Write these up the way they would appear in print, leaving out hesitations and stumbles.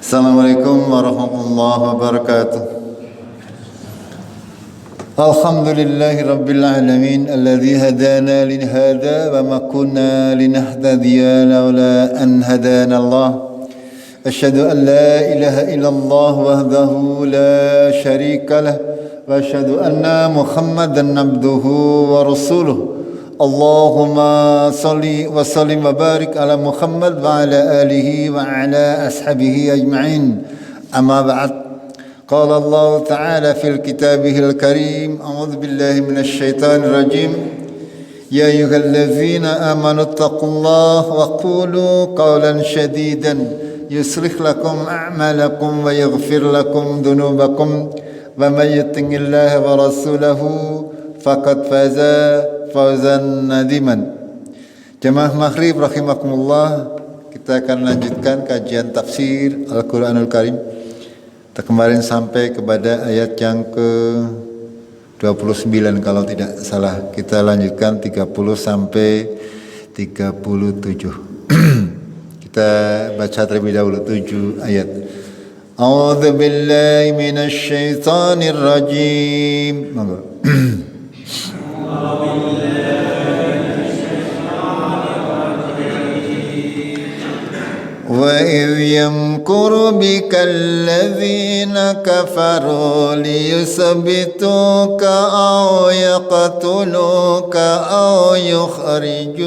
Assalamualaikum warahmatullahi wabarakatuh. Alhamdulillahi rabbil alamin alladzi hadana li hada wa ma kunna linahtadiya laula an hadana Allah. Asyhadu an la ilaha illallah wahdahu la syarika lah wa asyhadu anna Muhammadan abduhu wa rasuluh. Allahumma salli wa sallim wa barik ala Muhammad wa ala alihi wa ala ashabihi ajma'in. Amma ba'd. Qala Allah Ta'ala fil kitabihil karim. A'udzu billahi minasy syaithanir rajim. Ya ayyuhallazina amanu taqullaha wa qulu qawlan shadidan yuslih lakum a'malakum wa yaghfir lakum dhunubakum wa may yuti'illaha wa rasulahu faqad faza fawzan nadiman. Jemaah Maghrib rahimakumullah, kita akan lanjutkan kajian tafsir Al-Quranul Karim. Kita kemarin sampai kepada ayat yang ke-29 kalau tidak salah. Kita lanjutkan 30 sampai 37. Kita baca terlebih dahulu 7 ayat. A'udzu billahi minasy syaithanir rajim. Monggo. وَإِذْ يَمْكُرُ بِكَ الَّذِينَ كَفَرُوا لِيُثْبِتُوكَ أَوْ يَقْتُلُوكَ أَوْ يُخْرِجُوكَ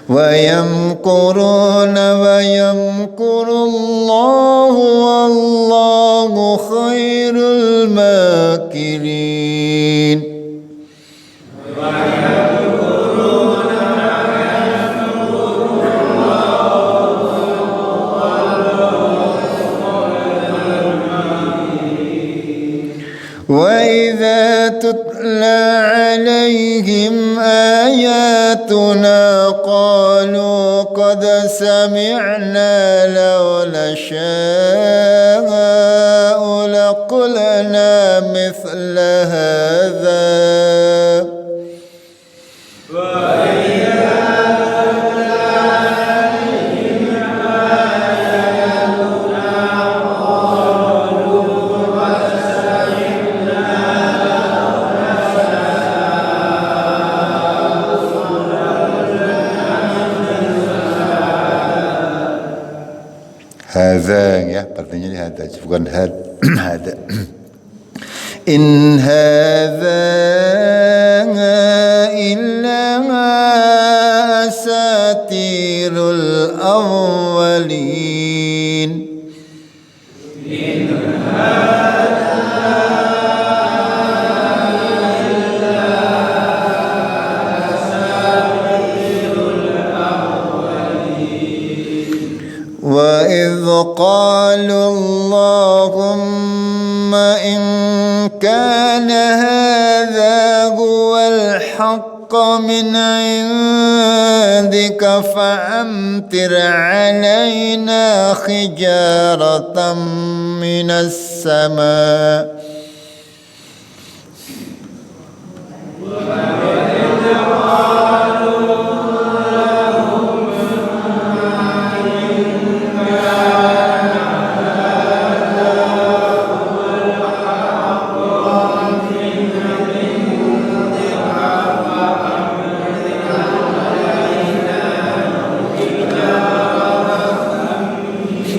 وَيَمْكُرُونَ وَيَمْكُرُ اللَّهُ وَاللَّهُ خَيْرُ الْمَاكِرِينَ. وَإِذَا تُتْلَى عَلَيْهِمْ آيَاتُنَا قَالُوا قَدْ سَمِعْنَا لَوْ نَشَاءُ لَقُلْنَا مِثْلَ هَذَا. Hadza ya, artinya ini hadza bukan hadza. In hadza illa asatirul awwalin. قالوا اللهم إن كان هذا هو الحق من عندك فأمطر علينا حجارة من السماء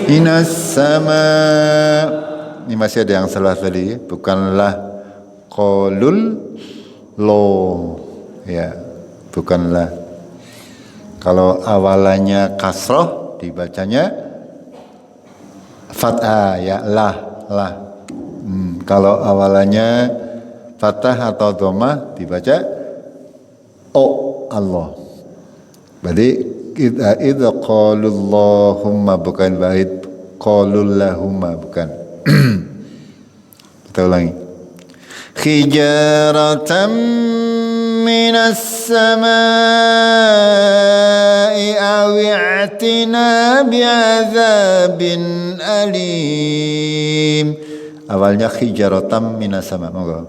minas sama. Ini masih ada yang salah tadi, bukanlah qalul lo ya, bukanlah. Kalau awalannya kasroh dibacanya fathah ya, lah. Kalau awalannya fathah atau dhammah dibaca o Allah. Berarti idza qalullahumma bukan bait qalullahumma bukan. Kita ulangi. Hijaratan من السماء أو ائتنا بعذاب أليم. Awalnya hijaratam minas sama, monggo.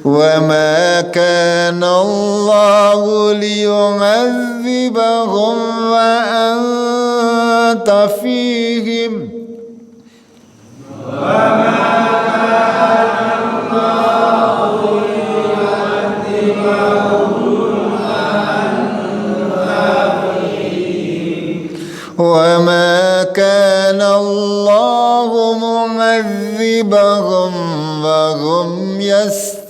وما كان الله ليعذبهم وأنت فيهم وما كان الله معذبهم وهم يستغفرون.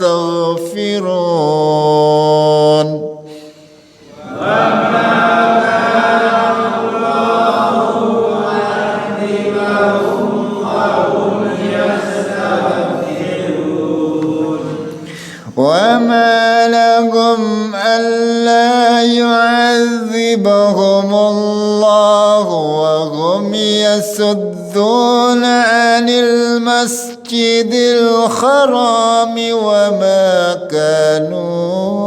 وما لهم ألا يعذبهم الله وهم يصدون عن المسجد الحرام وما كانوا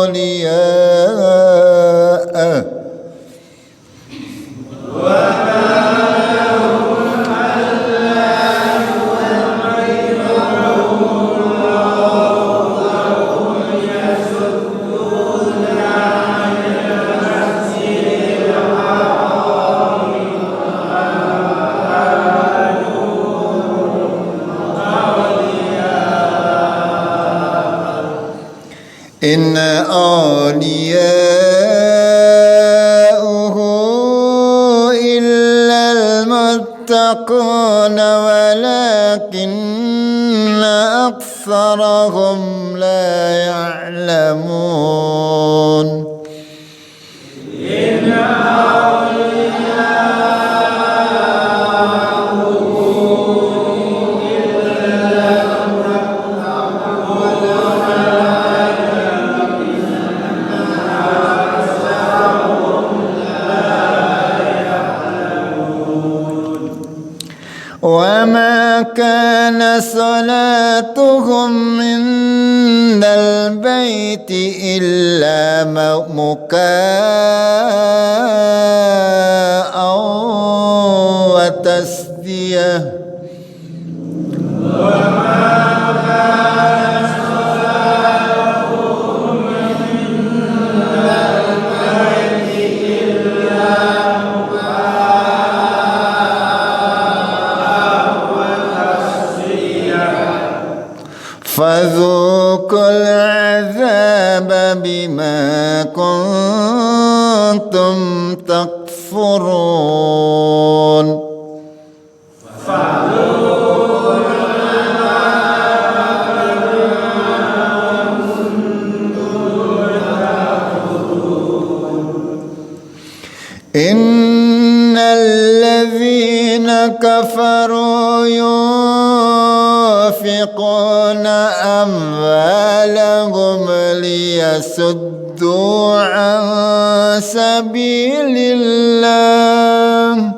أولياءه إن أولياؤه إلا المتقون ولكن أكثرهم لا يعلمون. وما كان صلاتهم عند البيت إلا مكاء وتسدية. فذوقوا العذاب بما كنتم تكفرون. إن الذين كفروا ينفقون أموالهم ليصدوا عن سبيل الله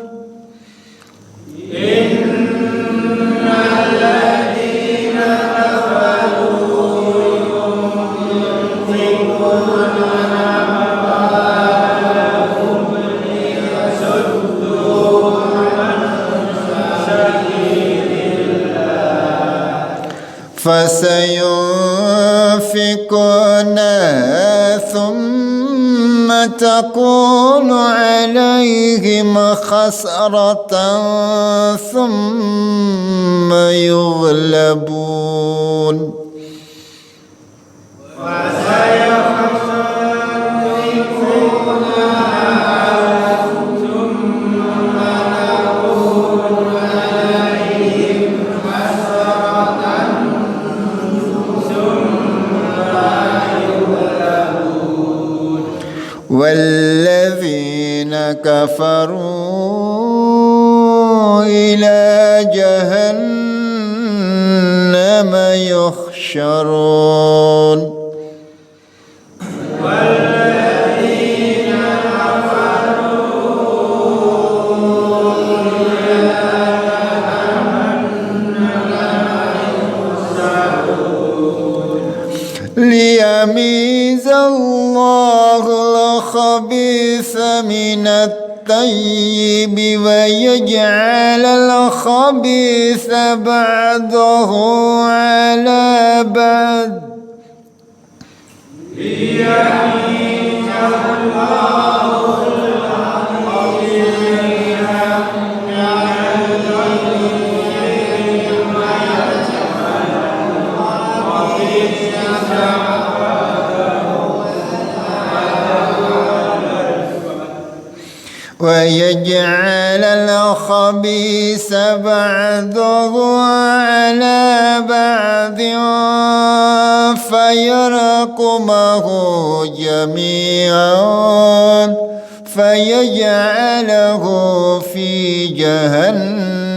فسينفقونها ثم تكون عليهم خسرة ثم يغلبون. والذين كفروا إلى جهنم يحشرون. الطيب ويجعل الخبيث بعضه على بعض ليميز الله ويجعل الخبيث بعضه على بعض فيرقمه جميعا فيجعله في جهنم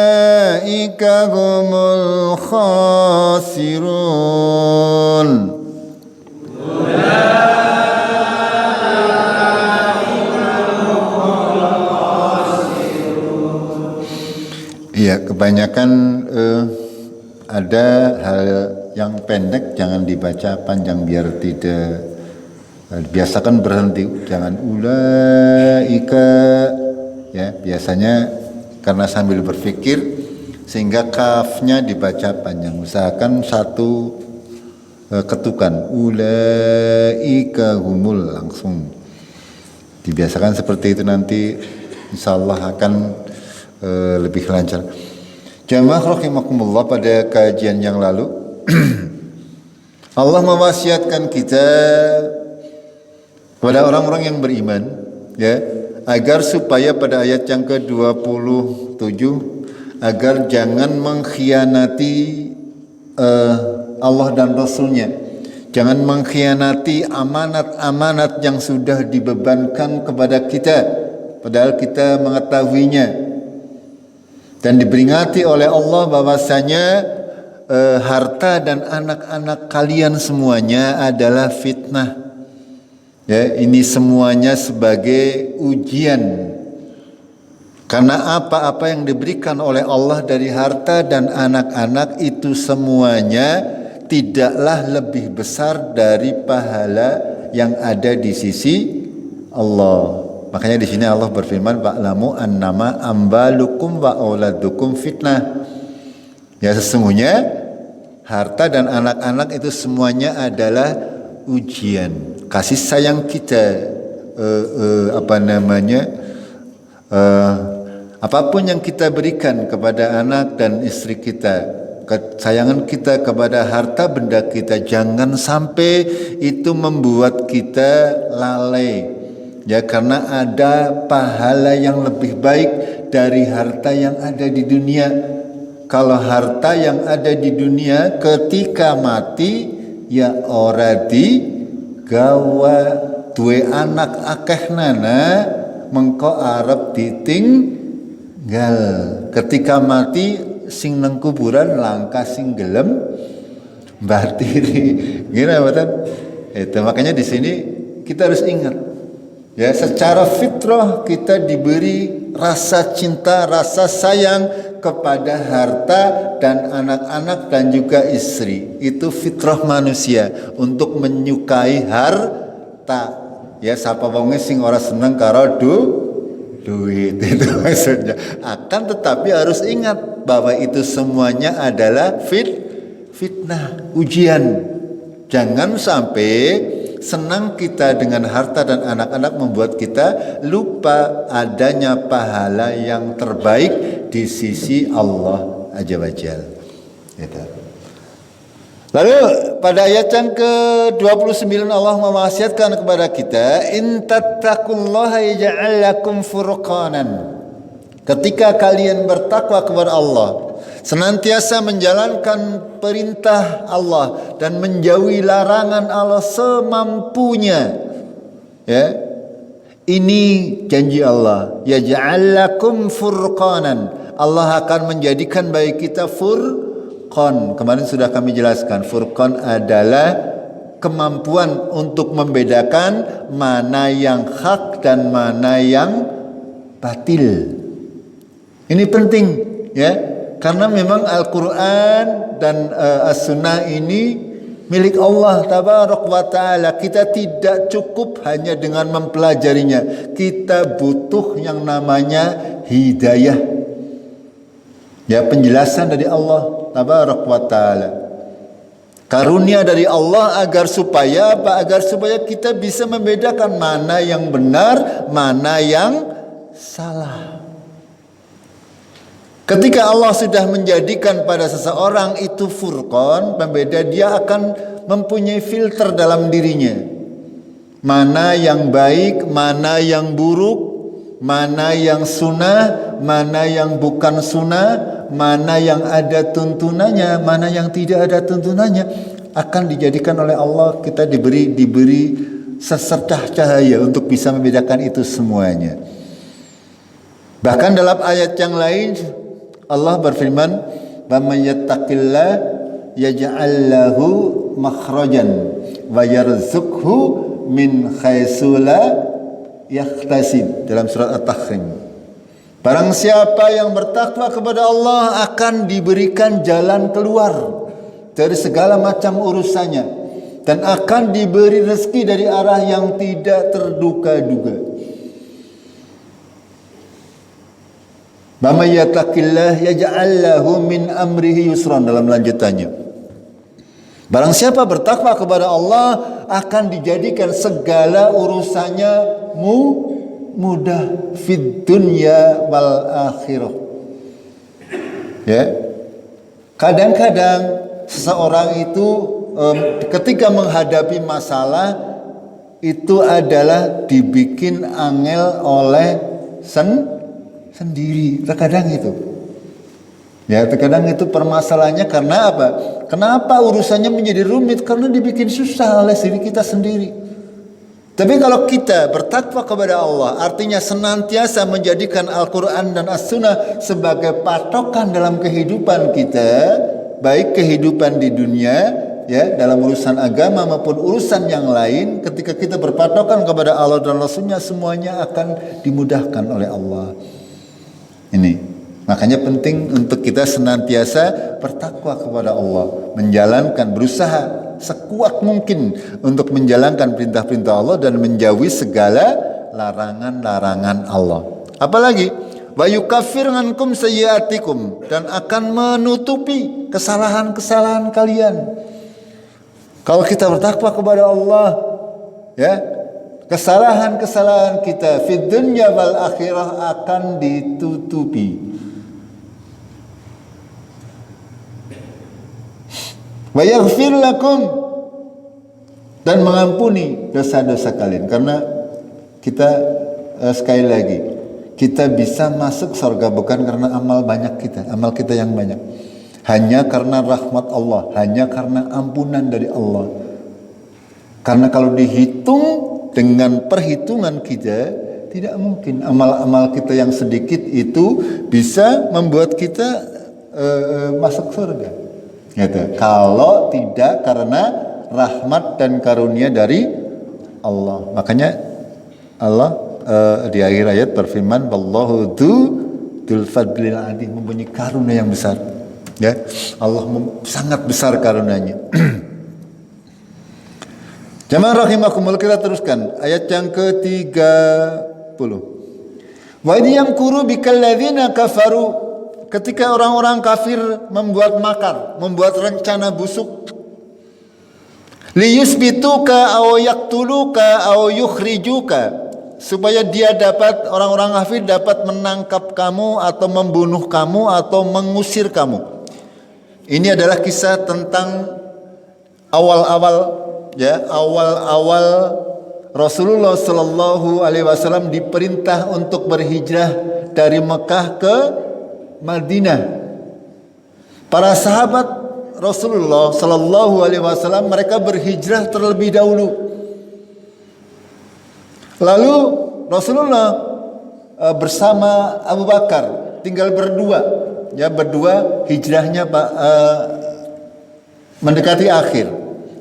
Ulaika humul khasirun. Iya, kebanyakan ada hal yang pendek jangan dibaca panjang biar tidak biasakan berhenti, jangan ulaika. Ya, biasanya karena sambil berpikir sehingga kafnya dibaca panjang. Usahakan satu ketukan ulaika humul langsung. Dibiasakan seperti itu, nanti insyaallah akan lebih lancar. Jamaah rahimakumullah, pada kajian yang lalu Allah mewasiatkan kita kepada orang-orang yang beriman, ya, agar supaya pada ayat yang ke-27 agar jangan mengkhianati Allah dan Rasulnya, jangan mengkhianati amanat-amanat yang sudah dibebankan kepada kita padahal kita mengetahuinya, dan diperingati oleh Allah bahwasanya harta dan anak-anak kalian semuanya adalah fitnah. Ya, ini semuanya sebagai ujian. Karena apa-apa yang diberikan oleh Allah dari harta dan anak-anak itu semuanya tidaklah lebih besar dari pahala yang ada di sisi Allah. Makanya di sini Allah berfirman, "Wa'lamu annama ambalukum wa auladukum fitnah." Ya, sesungguhnya harta dan anak-anak itu semuanya adalah ujian. Kasih sayang kita, apapun yang kita berikan kepada anak dan istri kita, kesayangan kita kepada harta benda kita, jangan sampai itu membuat kita lalai. Ya, karena ada pahala yang lebih baik dari harta yang ada di dunia. Kalau harta yang ada di dunia ketika mati ya ora di gawa duwe anak akeh nana mengko arep ditinggal. Ketika mati sing nang kuburan langka sing gelem batiri. Gimana betul? Itu makanya di sini kita harus ingat, ya, secara fitrah kita diberi rasa cinta, rasa sayang kepada harta dan anak-anak dan juga istri. Itu fitrah manusia untuk menyukai harta. Ya, sapa wonge sing ora seneng karo duit itu maksudnya. Akan tetapi harus ingat bahwa itu semuanya adalah fitnah, ujian. Jangan sampai senang kita dengan harta dan anak-anak membuat kita lupa adanya pahala yang terbaik di sisi Allah Azza wa Jalla. Gitu. Lalu pada ayat yang ke-29 Allah mewasiatkan kepada kita, in tattaqullaha yaj'al lakum furqanan. Ketika kalian bertakwa kepada Allah, senantiasa menjalankan perintah Allah dan menjauhi larangan Allah semampunya, ya. Ini janji Allah, yaj'al lakum furqanan. Allah akan menjadikan bagi kita furqan. Kemarin sudah kami jelaskan, furqan adalah kemampuan untuk membedakan mana yang hak dan mana yang batil. Ini penting ya, karena memang Al-Quran dan As-Sunnah ini milik Allah Tabaraka wa Ta'ala. Kita tidak cukup hanya dengan mempelajarinya, kita butuh yang namanya hidayah, ya, penjelasan dari Allah Tabaraka wa Ta'ala, karunia dari Allah agar supaya apa? Agar supaya kita bisa membedakan mana yang benar, mana yang salah. Ketika Allah sudah menjadikan pada seseorang itu furqan, pembeda, dia akan mempunyai filter dalam dirinya. Mana yang baik, mana yang buruk, mana yang sunnah, mana yang bukan sunnah, mana yang ada tuntunannya, mana yang tidak ada tuntunannya, akan dijadikan oleh Allah, kita diberi secercah cahaya untuk bisa membedakan itu semuanya. Bahkan dalam ayat yang lain Allah berfirman, "Wa may yattaqillah yaj'al lahu makhrajan wa yarzuqhu min haitsu la yahtasib." Dalam surat At-Tahrim. Barang siapa yang bertakwa kepada Allah akan diberikan jalan keluar dari segala macam urusannya dan akan diberi rezeki dari arah yang tidak terduga-duga. Bama yattaqillah yaj'al lahu min amrihi yusran, dalam lanjutannya. Barang siapa bertakwa kepada Allah akan dijadikan segala urusannya mudah fid dunya wal akhirah. Ya. Kadang-kadang seseorang itu ketika menghadapi masalah itu adalah dibikin angel oleh sendiri. Terkadang itu. Ya, terkadang itu permasalahannya karena apa? Kenapa urusannya menjadi rumit? Karena dibikin susah oleh diri kita sendiri. Tapi kalau kita bertakwa kepada Allah, artinya senantiasa menjadikan Al-Quran dan As-Sunnah sebagai patokan dalam kehidupan kita, baik kehidupan di dunia, ya, dalam urusan agama maupun urusan yang lain, ketika kita berpatokan kepada Allah dan Rasulnya, semuanya akan dimudahkan oleh Allah. Ini makanya penting untuk kita senantiasa bertakwa kepada Allah, menjalankan, berusaha sekuat mungkin untuk menjalankan perintah-perintah Allah dan menjauhi segala larangan-larangan Allah. Apalagi wa yukaffir ankum sayyiatikum, dan akan menutupi kesalahan-kesalahan kalian. Kalau kita bertakwa kepada Allah, ya, kesalahan-kesalahan kita fid dunya wal akhirah akan ditutupi. Wa yaghfir lakum, dan mengampuni dosa-dosa kalian. Karena kita sekali lagi, kita bisa masuk surga bukan karena amal banyak kita, amal kita yang banyak. Hanya karena rahmat Allah, hanya karena ampunan dari Allah. Karena kalau dihitung dengan perhitungan kita, tidak mungkin amal-amal kita yang sedikit itu bisa membuat kita masuk surga. Gitu. Kalau tidak karena rahmat dan karunia dari Allah. Makanya Allah di akhir ayat berfirman, "Wallahu dzul fadlil adzim", mempunyai karunia yang besar. Ya, Allah sangat besar karunia-Nya. Jamaah rahimakumullah, kita teruskan ayat yang ke-30. Wa idyamkuru bikalladzina kafaru, ketika orang-orang kafir membuat makar, membuat rencana busuk, liyusbituka aw yaqtuluka aw yukhrijuka, supaya dia dapat, orang-orang kafir dapat menangkap kamu atau membunuh kamu atau mengusir kamu. Ini adalah kisah tentang awal-awal Rasulullah Sallallahu Alaihi Wasallam diperintah untuk berhijrah dari Mekah ke Madinah. Para sahabat Rasulullah Sallallahu Alaihi Wasallam mereka berhijrah terlebih dahulu. Lalu Rasulullah bersama Abu Bakar tinggal berdua. Ya, berdua hijrahnya mendekati akhir.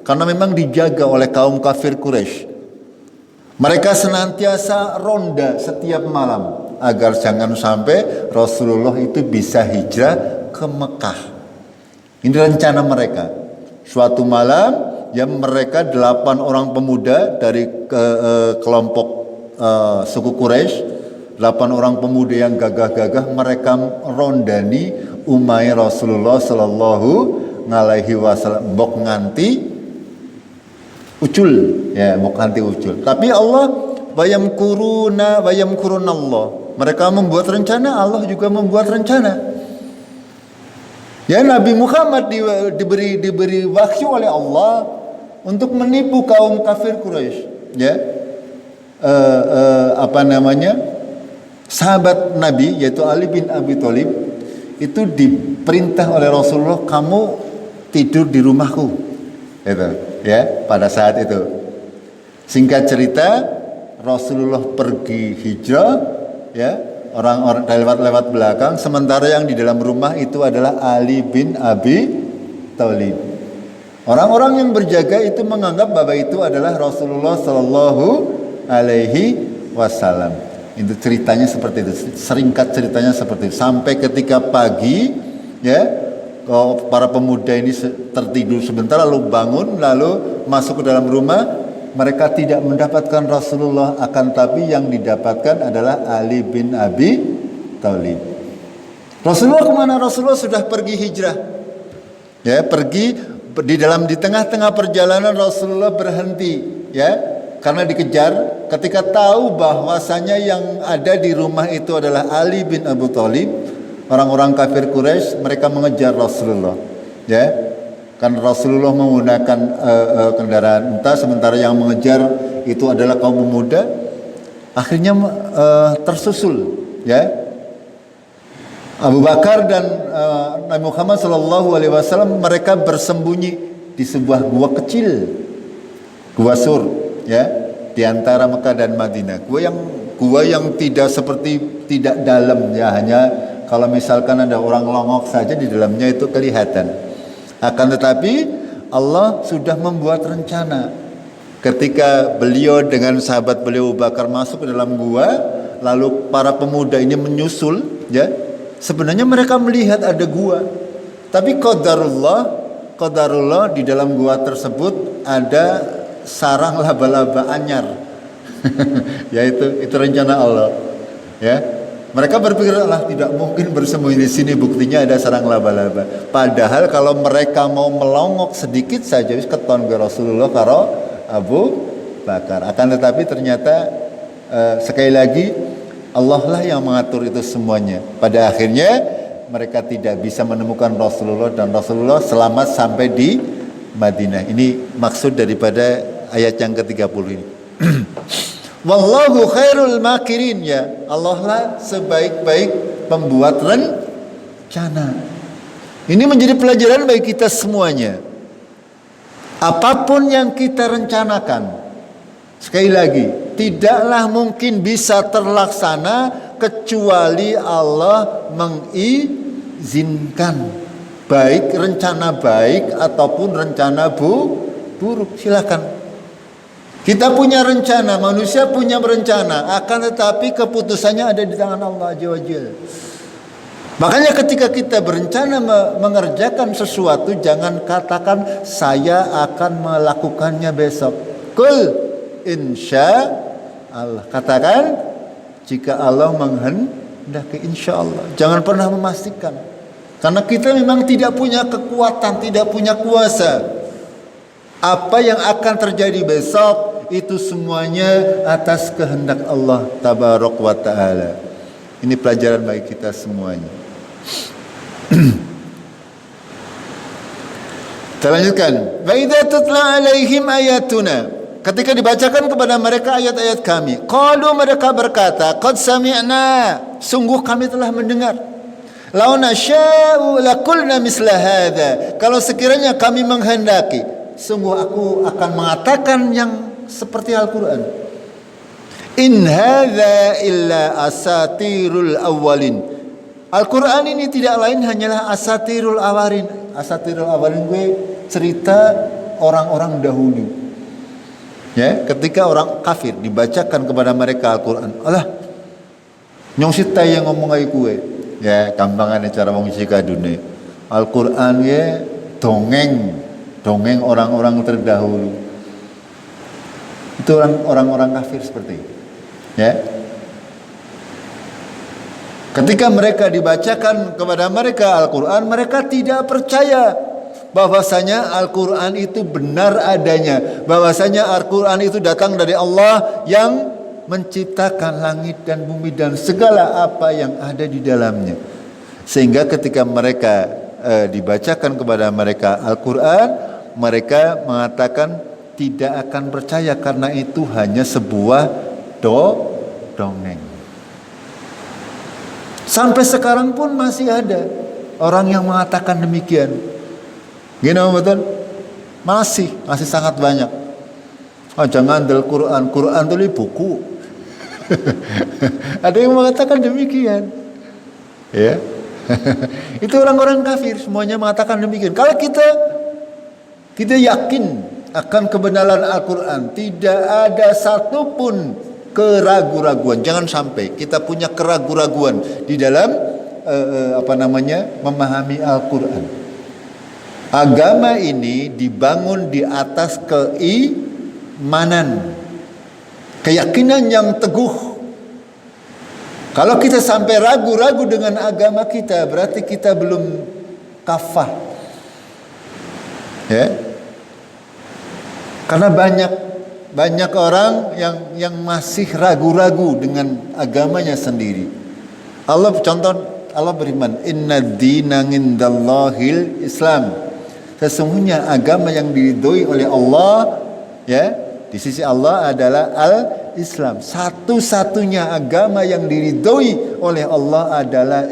Karena memang dijaga oleh kaum kafir Quraisy. Mereka senantiasa ronda setiap malam agar jangan sampai Rasulullah itu bisa hijrah ke Mekah. Ini rencana mereka. Suatu malam yang mereka 8 orang pemuda dari kelompok suku Quraisy, 8 orang pemuda yang gagah-gagah, mereka rondani umai Rasulullah sallallahu alaihi wasallam mbok nganti ucul, ya, mbok nganti ucul. Tapi Allah wayam kuruna Allah. Mereka membuat rencana, Allah juga membuat rencana. Ya, Nabi Muhammad diberi wahyu oleh Allah untuk menipu kaum kafir Quraisy. Ya, sahabat Nabi yaitu Ali bin Abi Thalib itu diperintah oleh Rasulullah, kamu tidur di rumahku. Itu, ya, pada saat itu. Singkat cerita, Rasulullah pergi hijrah, ya, orang-orang lewat belakang, sementara yang di dalam rumah itu adalah Ali bin Abi Thalib. Orang-orang yang berjaga itu menganggap bahwa itu adalah Rasulullah sallallahu alaihi wasallam. Itu ceritanya seperti itu. Seringkat ceritanya seperti itu. Sampai ketika pagi, ya, para pemuda ini tertidur sebentar lalu bangun, lalu masuk ke dalam rumah. Mereka tidak mendapatkan Rasulullah, akan tapi yang didapatkan adalah Ali bin Abi Thalib. Rasulullah kemana? Rasulullah sudah pergi hijrah. Ya, pergi di tengah-tengah perjalanan Rasulullah berhenti, ya, karena dikejar. Ketika tahu bahwasanya yang ada di rumah itu adalah Ali bin Abi Thalib, orang-orang kafir Quraisy mereka mengejar Rasulullah, ya. Kan Rasulullah menggunakan kendaraan unta, sementara yang mengejar itu adalah kaum pemuda. Akhirnya tersusul, ya. Abu Bakar dan Nabi Muhammad SAW mereka bersembunyi di sebuah gua kecil, gua Sur, ya, di antara Mekah dan Madinah. Gua yang tidak dalam, ya, hanya kalau misalkan ada orang longok saja di dalamnya itu kelihatan. Akan tetapi Allah sudah membuat rencana. Ketika beliau dengan sahabat beliau Abu Bakar masuk ke dalam gua, lalu para pemuda ini menyusul, ya. Sebenarnya mereka melihat ada gua, tapi qadarullah di dalam gua tersebut ada sarang laba-laba anyar. Itu rencana Allah, ya. Mereka berpikir, lah, tidak mungkin bersembunyi di sini, buktinya ada sarang laba-laba. Padahal kalau mereka mau melongok sedikit saja wis keton ke Rasulullah karo Abu Bakar. Akan tetapi ternyata sekali lagi Allah lah yang mengatur itu semuanya. Pada akhirnya mereka tidak bisa menemukan Rasulullah dan Rasulullah selamat sampai di Madinah. Ini maksud daripada ayat yang ke-30 ini. Wallahu khairul makirin, ya. Allah lah sebaik-baik pembuat rencana. Ini menjadi pelajaran bagi kita semuanya. Apapun yang kita rencanakan, sekali lagi, tidaklah mungkin bisa terlaksana kecuali Allah mengizinkan. Baik rencana baik ataupun rencana buruk, silakan. Kita punya rencana, manusia punya rencana, akan tetapi keputusannya ada di tangan Allah Azza wa Jalla. Makanya ketika kita berencana mengerjakan sesuatu, jangan katakan saya akan melakukannya besok. Qul insya Allah. Katakan jika Allah menghendaki, insya Allah. Jangan pernah memastikan. Karena kita memang tidak punya kekuatan, tidak punya kuasa. Apa yang akan terjadi besok itu semuanya atas kehendak Allah Tabarok wa Ta'ala. Ini pelajaran bagi kita semuanya. Kita lanjutkan. Wa idza tutla alaihim ayatuna. Ketika dibacakan kepada mereka ayat-ayat kami, qalu, mereka berkata, qad sami'na, sungguh kami telah mendengar. Lau nasya'u laqulna misla hadza. Kalau sekiranya kami menghendaki, sungguh aku akan mengatakan yang seperti Al-Quran. In hadza illa asatirul awwalin. Al-Quran ini tidak lain hanyalah asatirul awalin. Asatirul awalin gue cerita orang-orang dahulu. Ya, ketika orang kafir dibacakan kepada mereka Al-Quran, alah, nyong sita yang ngomong aja gue. Ya, gampangannya cara mengisi kadune. Al-Quran ya dongeng orang-orang terdahulu. Itu orang-orang kafir seperti itu. Ya. Ketika mereka dibacakan kepada mereka Al-Quran, mereka tidak percaya bahwasanya Al-Quran itu benar adanya, bahwasanya Al-Quran itu datang dari Allah yang menciptakan langit dan bumi dan segala apa yang ada di dalamnya. Sehingga ketika mereka dibacakan kepada mereka Al-Quran, mereka mengatakan tidak akan percaya karena itu hanya sebuah dongeng. Sampai sekarang pun masih ada orang yang mengatakan demikian. Gini betul? Masih sangat banyak. Oh, jangan del Quran itu buku. Ada yang mengatakan demikian. Ya. Itu orang-orang kafir semuanya mengatakan demikian. Kalau kita yakin akan kebenaran Al-Quran, tidak ada satupun keraguan-raguan. Jangan sampai kita punya keraguan-raguan di dalam memahami Al-Quran. Agama ini dibangun di atas keimanan, keyakinan yang teguh. Kalau kita sampai ragu-ragu dengan agama kita, berarti kita belum kafah. Ya. Karena banyak orang yang masih ragu-ragu dengan agamanya sendiri. Allah berfirman, "Inna dina indallahil Islam." Sesungguhnya agama yang diridhoi oleh Allah, ya, di sisi Allah adalah Al-Islam. Satu-satunya agama yang diridhoi oleh Allah adalah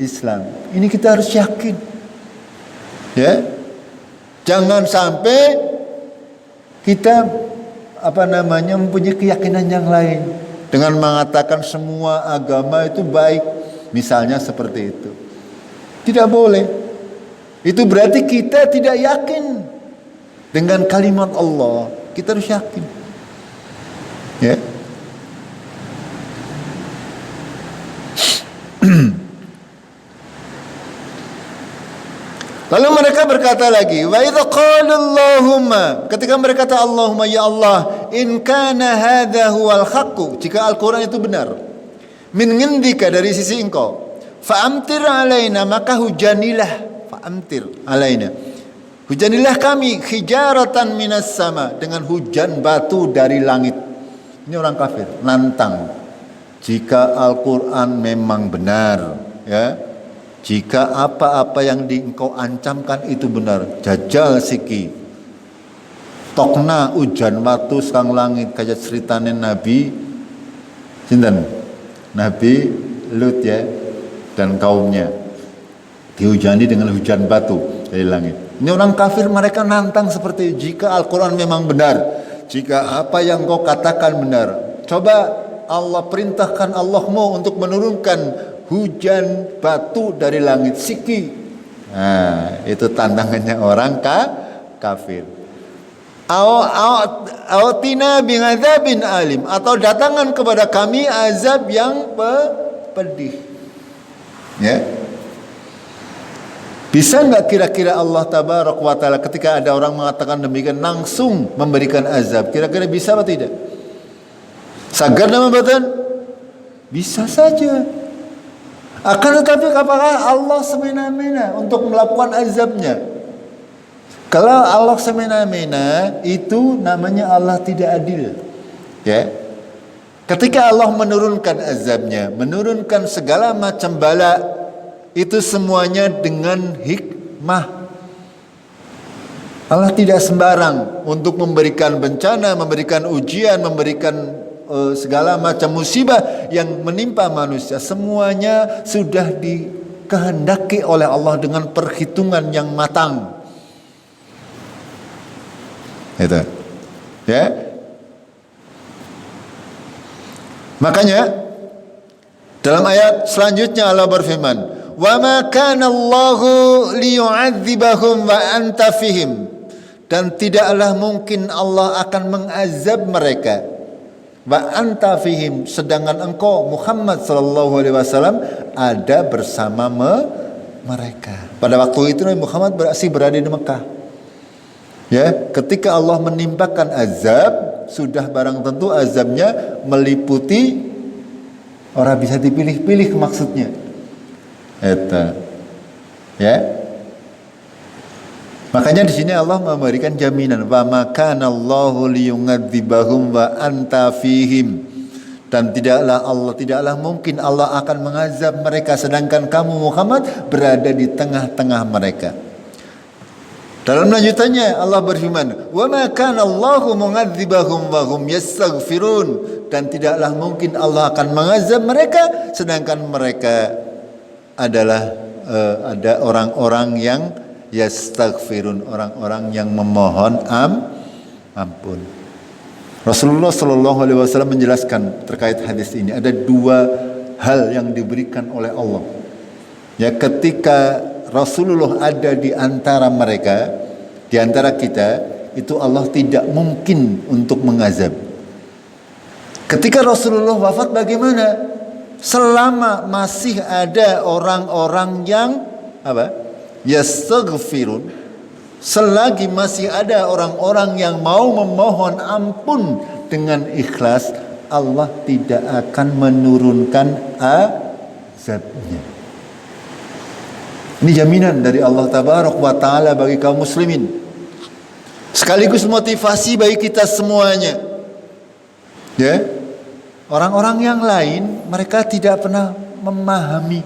Islam. Ini kita harus yakin. Ya. Jangan sampai kita mempunyai keyakinan yang lain dengan mengatakan semua agama itu baik, misalnya seperti itu. Tidak boleh. Itu berarti kita tidak yakin dengan kalimat Allah. Kita harus yakin. Ya. Lalu mereka berkata lagi, wa idza qala Allahumma, ketika mereka kata Allahumma, ya Allah, in kana hadza huwal haqqu, jika Al-Qur'an itu benar, min indika, dari sisi engkau, fa amtir alaina, maka hujanilah, fa amtir alaina, hujanilah kami, hijaratan minas sama, dengan hujan batu dari langit. Ini orang kafir nantang, jika Al-Qur'an memang benar, ya, jika apa-apa yang engkau ancamkan itu benar, jajal siki tokna hujan watu sang langit, kayak ceritane Nabi sinten? Nabi Lut, ya, dan kaumnya dihujani dengan hujan batu dari langit. Ini orang kafir, mereka nantang seperti itu. Jika Al-Quran memang benar, jika apa yang engkau katakan benar, coba Allah perintahkan Allahmu untuk menurunkan hujan batu dari langit siki. Nah, itu tantangannya orang kafir. Autina bi'adzabin alim, atau datangan kepada kami azab yang pedih. Ya. Bisa enggak kira-kira Allah tabaraka wa taala ketika ada orang mengatakan demikian langsung memberikan azab? Kira-kira bisa atau tidak? Sagar nama badan? Bisa saja. Akan tetapi apakah Allah semena-mena untuk melakukan azabnya? Kalau Allah semena-mena, itu namanya Allah tidak adil. Ya. Ketika Allah menurunkan azabnya, menurunkan segala macam bala, itu semuanya dengan hikmah. Allah tidak sembarang untuk memberikan bencana, memberikan ujian, memberikan segala macam musibah yang menimpa manusia. Semuanya sudah dikehendaki oleh Allah dengan perhitungan yang matang. Itu. Ya. Makanya Dalam ayat selanjutnya Allah berfirman, "Wa ma kana Allahu liyu'adzibahum wa anta fihim." Dan tidaklah mungkin Allah akan mengazab mereka, wa anta fihim, sedangkan engkau Muhammad sallallahu alaihi wasallam ada bersama mereka. Pada waktu itu Nabi Muhammad masih berada di Mekah. Ya, ketika Allah menimpakan azab, sudah barang tentu azabnya meliputi orang bisa dipilih-pilih maksudnya. Eta. Ya. Makanya di sini Allah memberikan jaminan, wa makanallahu liyungadzibahum wa anta fihim. Dan tidaklah mungkin Allah akan mengazab mereka sedangkan kamu Muhammad berada di tengah-tengah mereka. Dalam lanjutannya Allah berfirman, "Wa ma kana Allahu mu'adzibahum wa hum yastaghfirun." Dan tidaklah mungkin Allah akan mengazab mereka sedangkan mereka adalah ada orang-orang yang yastaghfirun, orang-orang yang memohon ampun. Rasulullah sallallahu alaihi wasallam menjelaskan terkait hadis ini ada dua hal yang diberikan oleh Allah. Ya, ketika Rasulullah ada di antara mereka, di antara kita, itu Allah tidak mungkin untuk mengazab. Ketika Rasulullah wafat bagaimana? Selama masih ada orang-orang yang yastaghfirun, selagi masih ada orang-orang yang mau memohon ampun dengan ikhlas, Allah tidak akan menurunkan azabnya. Ini jaminan dari Allah Tabaraka wa Ta'ala bagi kaum muslimin, sekaligus motivasi bagi kita semuanya. Ya, orang-orang yang lain mereka tidak pernah memahami.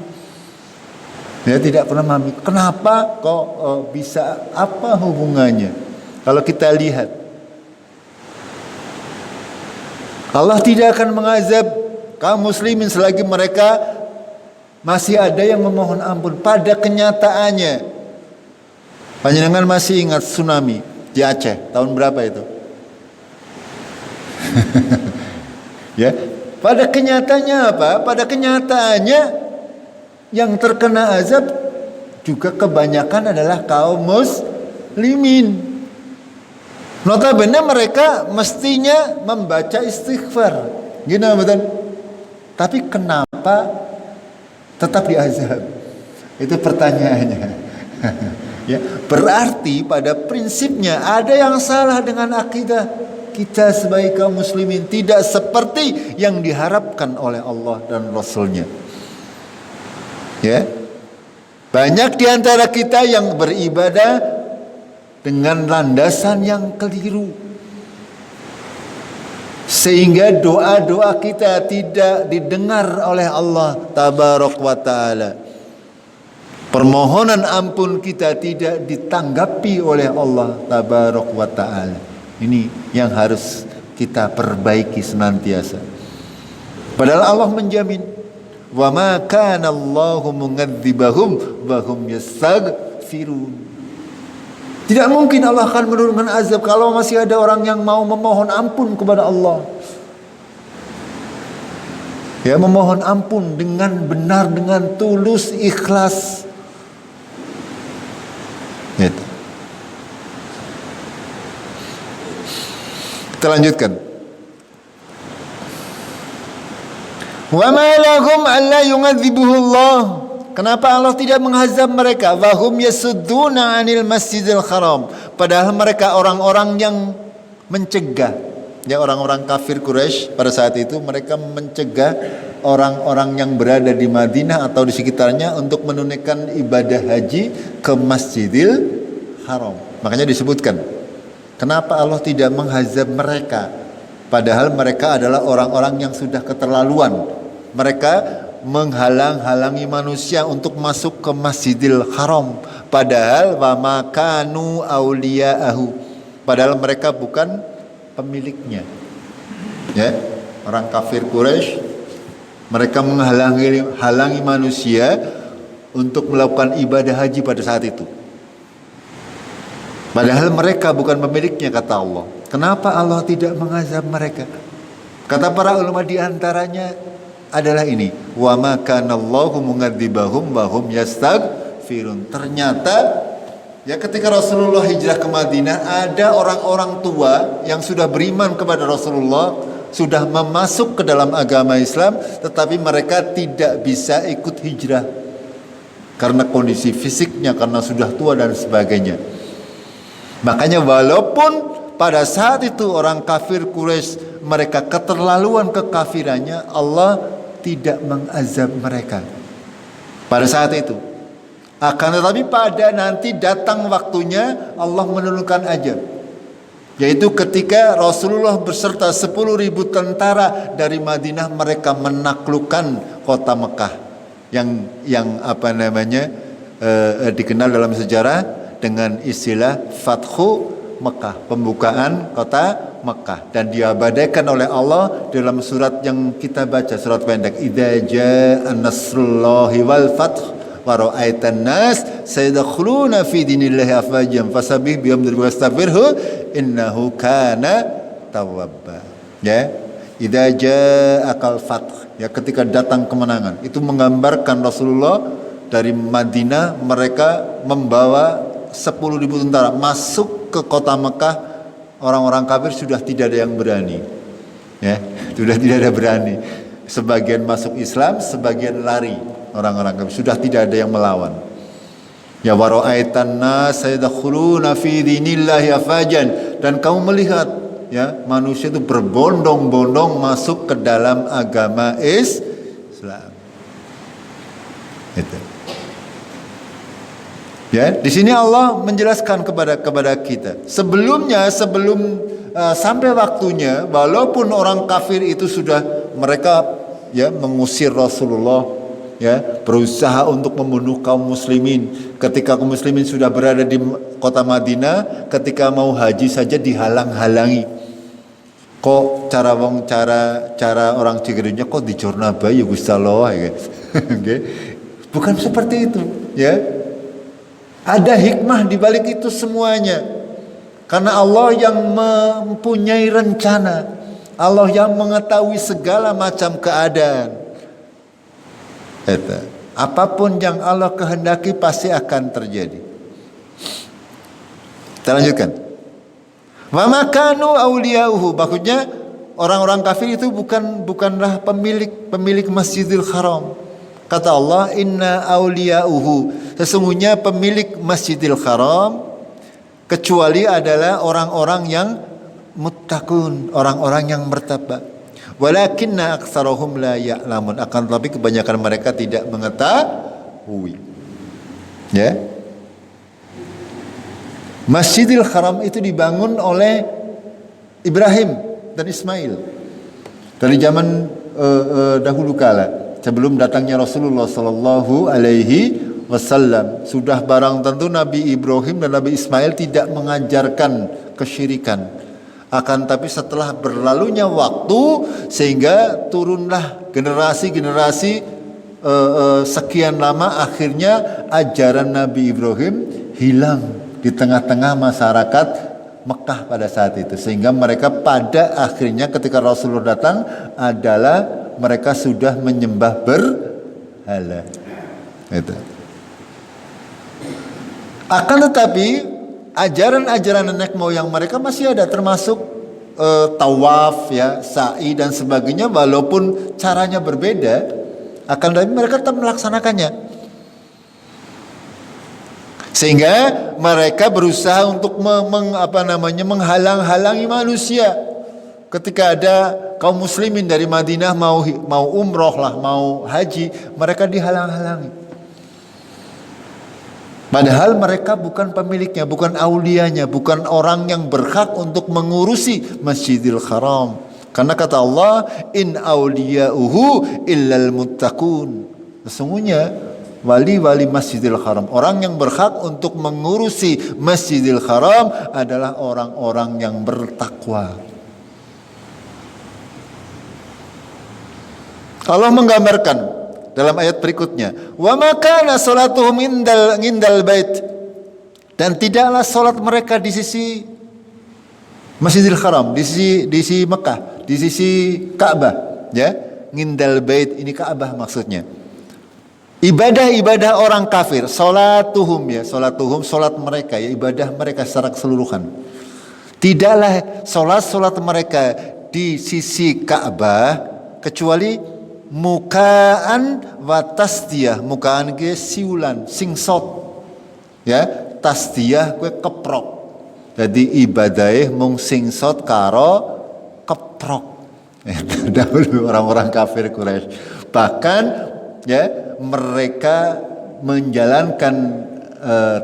Ya, tidak pernah memahami kenapa kok bisa, apa hubungannya. Kalau kita lihat, Allah tidak akan mengazab kaum muslimin selagi mereka masih ada yang memohon ampun. Pada kenyataannya, panjenengan masih ingat tsunami di Aceh tahun berapa itu? Ya, pada kenyataannya apa? Pada kenyataannya yang terkena azab juga kebanyakan adalah kaum muslimin. Notabene mereka mestinya membaca istighfar, gini betul. Tapi kenapa tetap diazab? Itu pertanyaannya. Ya, berarti pada prinsipnya ada yang salah dengan akidah kita sebagai kaum muslimin, tidak seperti yang diharapkan oleh Allah dan Rasulnya. Ya, banyak di antara kita yang beribadah dengan landasan yang keliru, sehingga doa-doa kita tidak didengar oleh Allah Tabaraka wa Ta'ala. Permohonan ampun kita tidak ditanggapi oleh Allah Tabaraka wa Ta'ala. Ini yang harus kita perbaiki senantiasa. Padahal Allah menjamin, wa ma kana Allahu mungadzibahum wa hum yastaghfirun. Tidak mungkin Allah akan menurunkan azab kalau masih ada orang yang mau memohon ampun kepada Allah. Ya, memohon ampun dengan benar, dengan tulus, ikhlas. Gitu. Kita lanjutkan. Wa ma lahum alla yu'adzibuhullah. Kenapa Allah tidak mengazab mereka? Wa hum yasudduna 'anil Masjidil Haram. Padahal mereka orang-orang yang mencegah. Ya, orang-orang kafir Quraisy pada saat itu mereka mencegah orang-orang yang berada di Madinah atau di sekitarnya untuk menunaikan ibadah haji ke Masjidil Haram. Makanya disebutkan, kenapa Allah tidak mengazab mereka? Padahal mereka adalah orang-orang yang sudah keterlaluan. Mereka menghalang-halangi manusia untuk masuk ke Masjidil Haram. Padahal wa makanu auliya'ahu. Padahal mereka bukan pemiliknya. Ya, orang kafir Quraisy, mereka menghalangi manusia untuk melakukan ibadah haji pada saat itu. Padahal mereka bukan pemiliknya, kata Allah. Kenapa Allah tidak mengazab mereka? Kata para ulama di antaranya, adalah ini, wa ma kana Allahu mungadzibahum wa hum yastaghfirun. Ternyata ya ketika Rasulullah hijrah ke Madinah, ada orang-orang tua yang sudah beriman kepada Rasulullah, sudah memasuk ke dalam agama Islam, tetapi mereka tidak bisa ikut hijrah karena kondisi fisiknya, karena sudah tua dan sebagainya. Makanya walaupun pada saat itu orang kafir Quraisy mereka keterlaluan kekafirannya, Allah tidak mengazab mereka pada saat itu. Akan tetapi pada nanti datang waktunya Allah menurunkan azab, yaitu ketika Rasulullah beserta 10.000 tentara dari Madinah, mereka menaklukkan kota Mekah yang dikenal dalam sejarah dengan istilah Fathu Mekah, pembukaan kota Mekah, dan diabadikan oleh Allah dalam surat yang kita baca, surat pendek, idza jaa nasrullahi wal fath wa ra'aitan nas sayadkhuluna fi dinillahi afwajan fasabbih bihamdi wastaghfirhu innahu kana tawwaba. Ya, idza jaa'al fath, ya ketika datang kemenangan. Itu menggambarkan Rasulullah dari Madinah, mereka membawa 10.000 tentara masuk ke kota Mekah. Orang-orang kafir sudah tidak ada yang berani, ya, sudah tidak ada berani. Sebagian masuk Islam, sebagian lari. Orang-orang kafir sudah tidak ada yang melawan. Ya, wa ra'aitan nas yadkhuluna fi dinillahi afwajan, dan kamu melihat ya manusia itu berbondong-bondong masuk ke dalam agama Islam. Itu. Ya, di sini Allah menjelaskan kepada kita. Sebelum sampai waktunya, walaupun orang kafir itu sudah mereka ya mengusir Rasulullah, ya berusaha untuk membunuh kaum muslimin. Ketika kaum muslimin sudah berada di kota Madinah, ketika mau haji saja dihalang-halangi. Kok cara orang Cigerunya kok dicorna bayi Gusti Allah, ya. Bukan seperti itu, ya. Ada hikmah di balik itu semuanya. Karena Allah yang mempunyai rencana, Allah yang mengetahui segala macam keadaan. Apapun yang Allah kehendaki pasti akan terjadi. Kita lanjutkan. Wa makanu auliyauhu, maksudnya orang-orang kafir itu bukanlah pemilik Masjidil Haram. Kata Allah, inna auliyauhu, sesungguhnya pemilik Masjidil Haram kecuali adalah orang-orang yang muttaqun, orang-orang yang bertakwa. Walakinna aktsarahum la ya'lamun, akan tetapi kebanyakan mereka tidak mengetahui. Ya. Masjidil Haram itu dibangun oleh Ibrahim dan Ismail dari zaman dahulu kala. Sebelum datangnya Rasulullah Sallallahu Alaihi Wasallam, sudah barang tentu Nabi Ibrahim dan Nabi Ismail tidak mengajarkan kesyirikan. Akan tapi setelah berlalunya waktu, sehingga turunlah generasi-generasi sekian lama, akhirnya ajaran Nabi Ibrahim hilang di tengah-tengah masyarakat Mekah pada saat itu, sehingga mereka pada akhirnya ketika Rasulullah datang adalah mereka sudah menyembah berhala. Itu. Akan tetapi ajaran-ajaran nenek moyang mereka masih ada, termasuk tawaf, ya, sa'i dan sebagainya, walaupun caranya berbeda, akan tetapi mereka tetap melaksanakannya. Sehingga mereka berusaha untuk menghalang-halangi manusia. Ketika ada kaum muslimin dari Madinah mau umroh lah, mau haji, mereka dihalang-halangi. Padahal mereka bukan pemiliknya, bukan aulianya, bukan orang yang berhak untuk mengurusi Masjidil Haram. Karena kata Allah, in auliya'uhu illal muttaqun. Sesungguhnya wali-wali Masjidil Haram, orang yang berhak untuk mengurusi Masjidil Haram adalah orang-orang yang bertakwa. Allah menggambarkan dalam ayat berikutnya, wa makana salatuhum indal bait, dan tidaklah salat mereka di sisi Masjidil Haram, di sisi Mekah, di sisi Ka'bah, ya. ngindal bait, ini Ka'bah maksudnya. Ibadah-ibadah orang kafir, salatuhum ya, salatuhum salat mereka ya, ibadah mereka secara keseluruhan. Tidaklah salat mereka di sisi Ka'bah kecuali mukaan wa tasdiyah. Mukaan ge siulan, singsot. Ya, tasdiyah gue keprok. Jadi ibadahnya mung singsot karo keprok. Dahulu orang-orang kafir Quraisy. Bahkan ya mereka menjalankan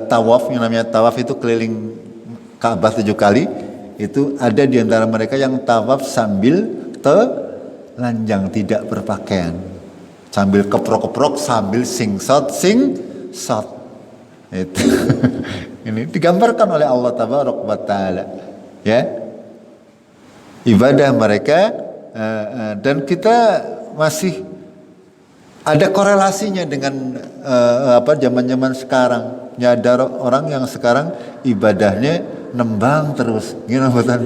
tawaf, yang namanya tawaf itu keliling Ka'bah 7 kali. Itu ada di antara mereka yang tawaf sambil telanjang, tidak berpakaian, sambil keprok-keprok, sambil singsot. Itu ini digambarkan oleh Allah Tabaraka wa Ta'ala ya, ibadah mereka. Dan kita masih ada korelasinya dengan zaman-zaman sekarang. Ya, ada orang yang sekarang ibadahnya nembang terus, gimana betul?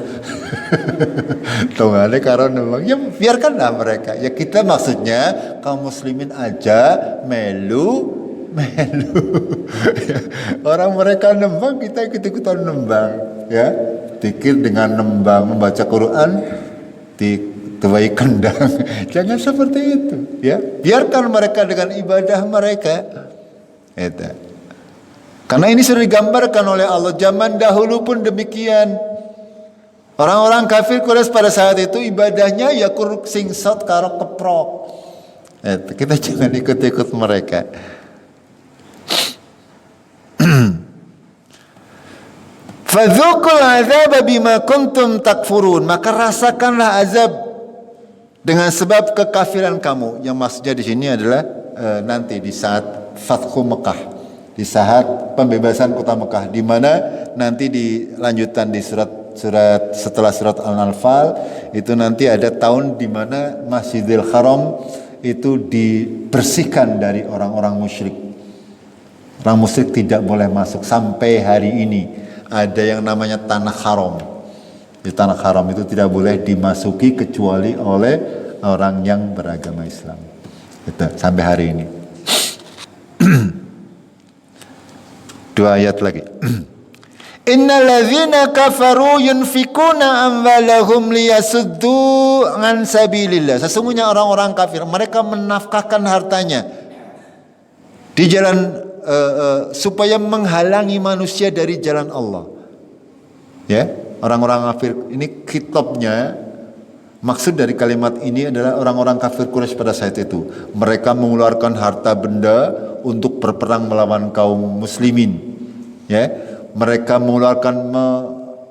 Tongane karo nembang. Ya biarkanlah mereka. Ya kita maksudnya kaum muslimin aja melu. Orang mereka nembang, kita ikut-ikutan nembang. Ya, zikir dengan nembang, membaca Quran dituai kendang. Jangan seperti itu. Ya, biarkan mereka dengan ibadah mereka. Itu. Karena ini sudah digambarkan oleh Allah, zaman dahulu pun demikian. Orang-orang kafir Quraisy pada saat itu ibadahnya ya kuruk singsot karo keprok. Kita jangan ikut-ikut mereka. Fadzukul azab bima kuntum takfurun, maka rasakanlah azab dengan sebab kekafiran kamu. Yang maksudnya di sini adalah nanti di saat Fathu Mekah, di saat pembebasan kota Mekah, di mana nanti dilanjutan di surat setelah surat Al-Anfal itu nanti ada tahun di mana Masjidil Haram itu dibersihkan dari orang-orang musyrik. Orang musyrik tidak boleh masuk sampai hari ini. Ada yang namanya tanah haram. Di tanah haram itu tidak boleh dimasuki kecuali oleh orang yang beragama Islam. Itu sampai hari ini. 2 ayat lagi. Innal ladzina kafaru yunfikuna amwalahum liyasuddu an sabilillah. Sesungguhnya orang-orang kafir mereka menafkahkan hartanya di jalan supaya menghalangi manusia dari jalan Allah. Ya, orang-orang kafir ini kitabnya, maksud dari kalimat ini adalah orang-orang kafir Quraisy pada saat itu. Mereka mengeluarkan harta benda untuk berperang melawan kaum muslimin. Ya, mereka mengeluarkan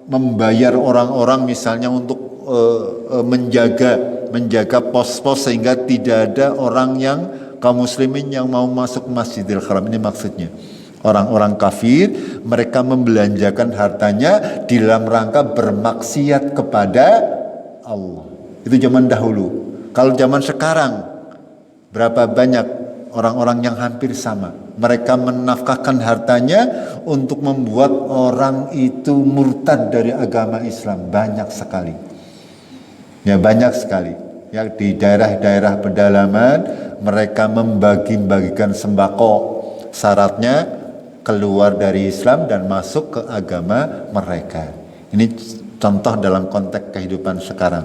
membayar orang-orang misalnya untuk menjaga pos-pos sehingga tidak ada orang yang kaum muslimin yang mau masuk Masjidil Haram. Ini maksudnya. Orang-orang kafir mereka membelanjakan hartanya di dalam rangka bermaksiat kepada Allah. Itu zaman dahulu. Kalau zaman sekarang berapa banyak orang-orang yang hampir sama. Mereka menafkahkan hartanya untuk membuat orang itu murtad dari agama Islam. Banyak sekali. Ya, banyak sekali. Ya, di daerah-daerah pedalaman mereka membagi-bagikan sembako. Syaratnya keluar dari Islam dan masuk ke agama mereka. Ini contoh dalam konteks kehidupan sekarang.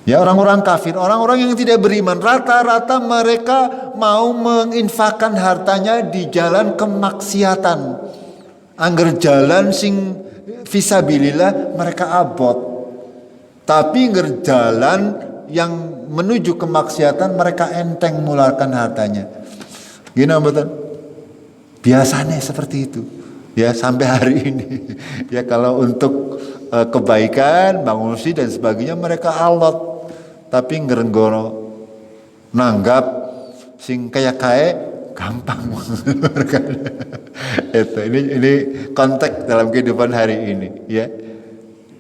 Ya, orang-orang kafir, orang-orang yang tidak beriman, rata-rata mereka mau menginfakkan hartanya di jalan kemaksiatan. Angger jalan sing fisabilillah mereka abot. Tapi jalan yang menuju kemaksiatan mereka enteng mengeluarkan hartanya. Gini betul. Biasanya seperti itu. Ya, sampai hari ini. Ya, kalau untuk kebaikan, bangun masjid dan sebagainya mereka alot. Tapi ngerenggono nanggap sing kayak gampang. Itu ini konteks dalam kehidupan hari ini, ya.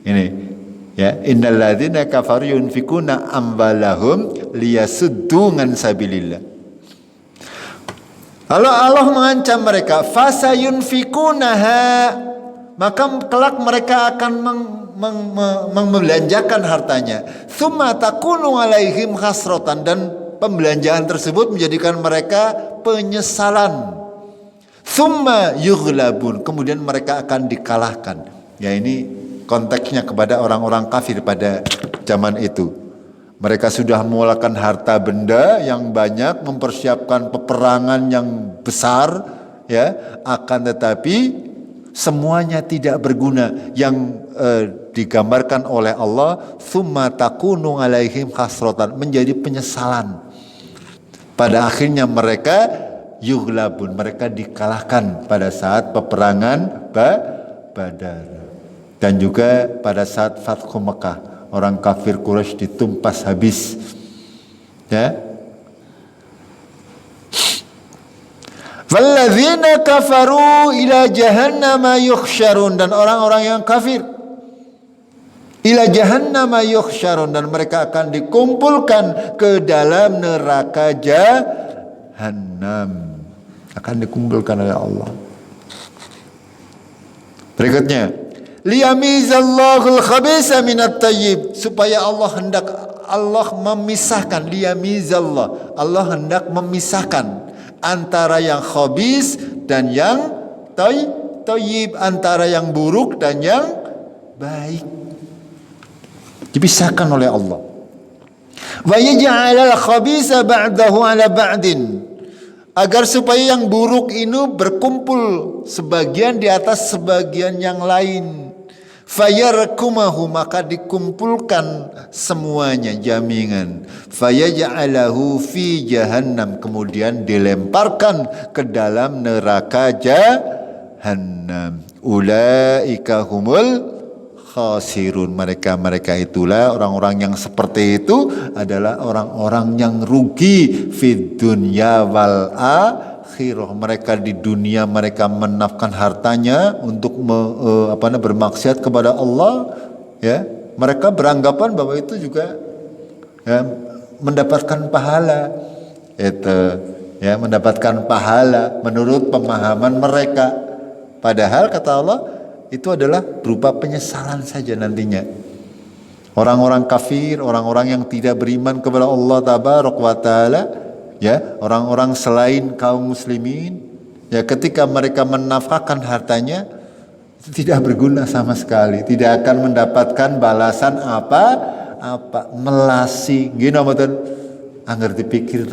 Ini ya, innal ladzina kafaru yunfikuna amwalahum liyasuddu an sabilillah. Lalu Allah mengancam mereka, fasayunfikunaha, maka kelak mereka akan membelanjakan hartanya. Tsumma takunu alaihim hasratan, dan pembelanjaan tersebut menjadikan mereka penyesalan. Tsumma yughlabun, kemudian mereka akan dikalahkan. Ya, ini konteksnya kepada orang-orang kafir pada zaman itu. Mereka sudah mengeluarkan harta benda yang banyak, mempersiapkan peperangan yang besar, ya, akan tetapi semuanya tidak berguna. Yang digambarkan oleh Allah, tsumma takunu alaihim hasratan, menjadi penyesalan. Pada akhirnya mereka yughlabun, mereka dikalahkan pada saat peperangan Badar, dan juga pada saat Fathu Mekah, orang kafir Quraisy ditumpas habis. Ya. Walladzina kafaru ila jahannama yuhsyarun, dan orang-orang yang kafir ila jahannama yuhsyarun, dan mereka akan dikumpulkan ke dalam neraka Jahannam, akan dikumpulkan oleh Allah. Berikutnya, liyamizallahul khabisa minat tayyib, supaya Allah memisahkan, liyamizallah, Allah hendak memisahkan antara yang khabis dan yang tayyib, antara yang buruk dan yang baik, dipisahkan oleh Allah. Wa yaj'alal khabisa ba'dahu ala ba'din, agar supaya yang buruk ini berkumpul sebagian di atas sebagian yang lain. Fayarkumahu, maka dikumpulkan semuanya jaminan. Fayaj'alahu fi jahannam, kemudian dilemparkan ke dalam neraka Jahannam. Ulaika humul khasirun, mereka itulah orang-orang yang seperti itu adalah orang-orang yang rugi fid dunya wal akhirah. Mereka di dunia mereka menafkahkan hartanya untuk bermaksiat kepada Allah, ya. Mereka beranggapan bahwa itu juga, ya, mendapatkan pahala, itu, ya, mendapatkan pahala menurut pemahaman mereka. Padahal kata Allah, itu adalah berupa penyesalan saja nantinya. Orang-orang kafir, orang-orang yang tidak beriman kepada Allah Tabaraka wa Ta'ala, ya, orang-orang selain kaum muslimin, ya, ketika mereka menafkahkan hartanya itu tidak berguna sama sekali, tidak akan mendapatkan balasan apa melasi gini mboten angger dipikir.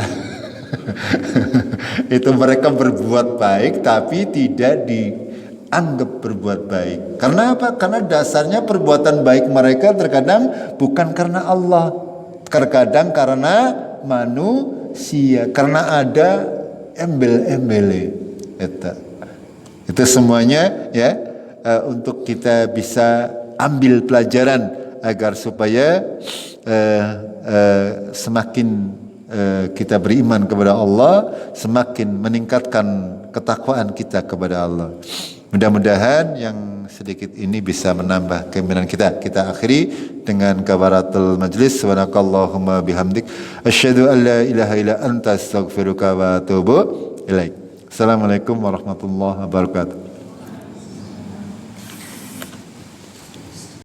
Itu mereka berbuat baik tapi tidak dianggap berbuat baik. Karena apa? Karena dasarnya perbuatan baik mereka terkadang bukan karena Allah, terkadang karena manusia, karena ada embel-embele. Itu semuanya, ya, untuk kita bisa ambil pelajaran agar supaya semakin kita beriman kepada Allah, semakin meningkatkan ketakwaan kita kepada Allah. Mudah-mudahan yang sedikit ini bisa menambah keimanan kita. Kita akhiri dengan kafaratul majlis. Subhanakallahumma bihamdik asyhadu an la ilaha illa anta astaghfiruka wa atubu ilaik. Assalamualaikum warahmatullahi wabarakatuh.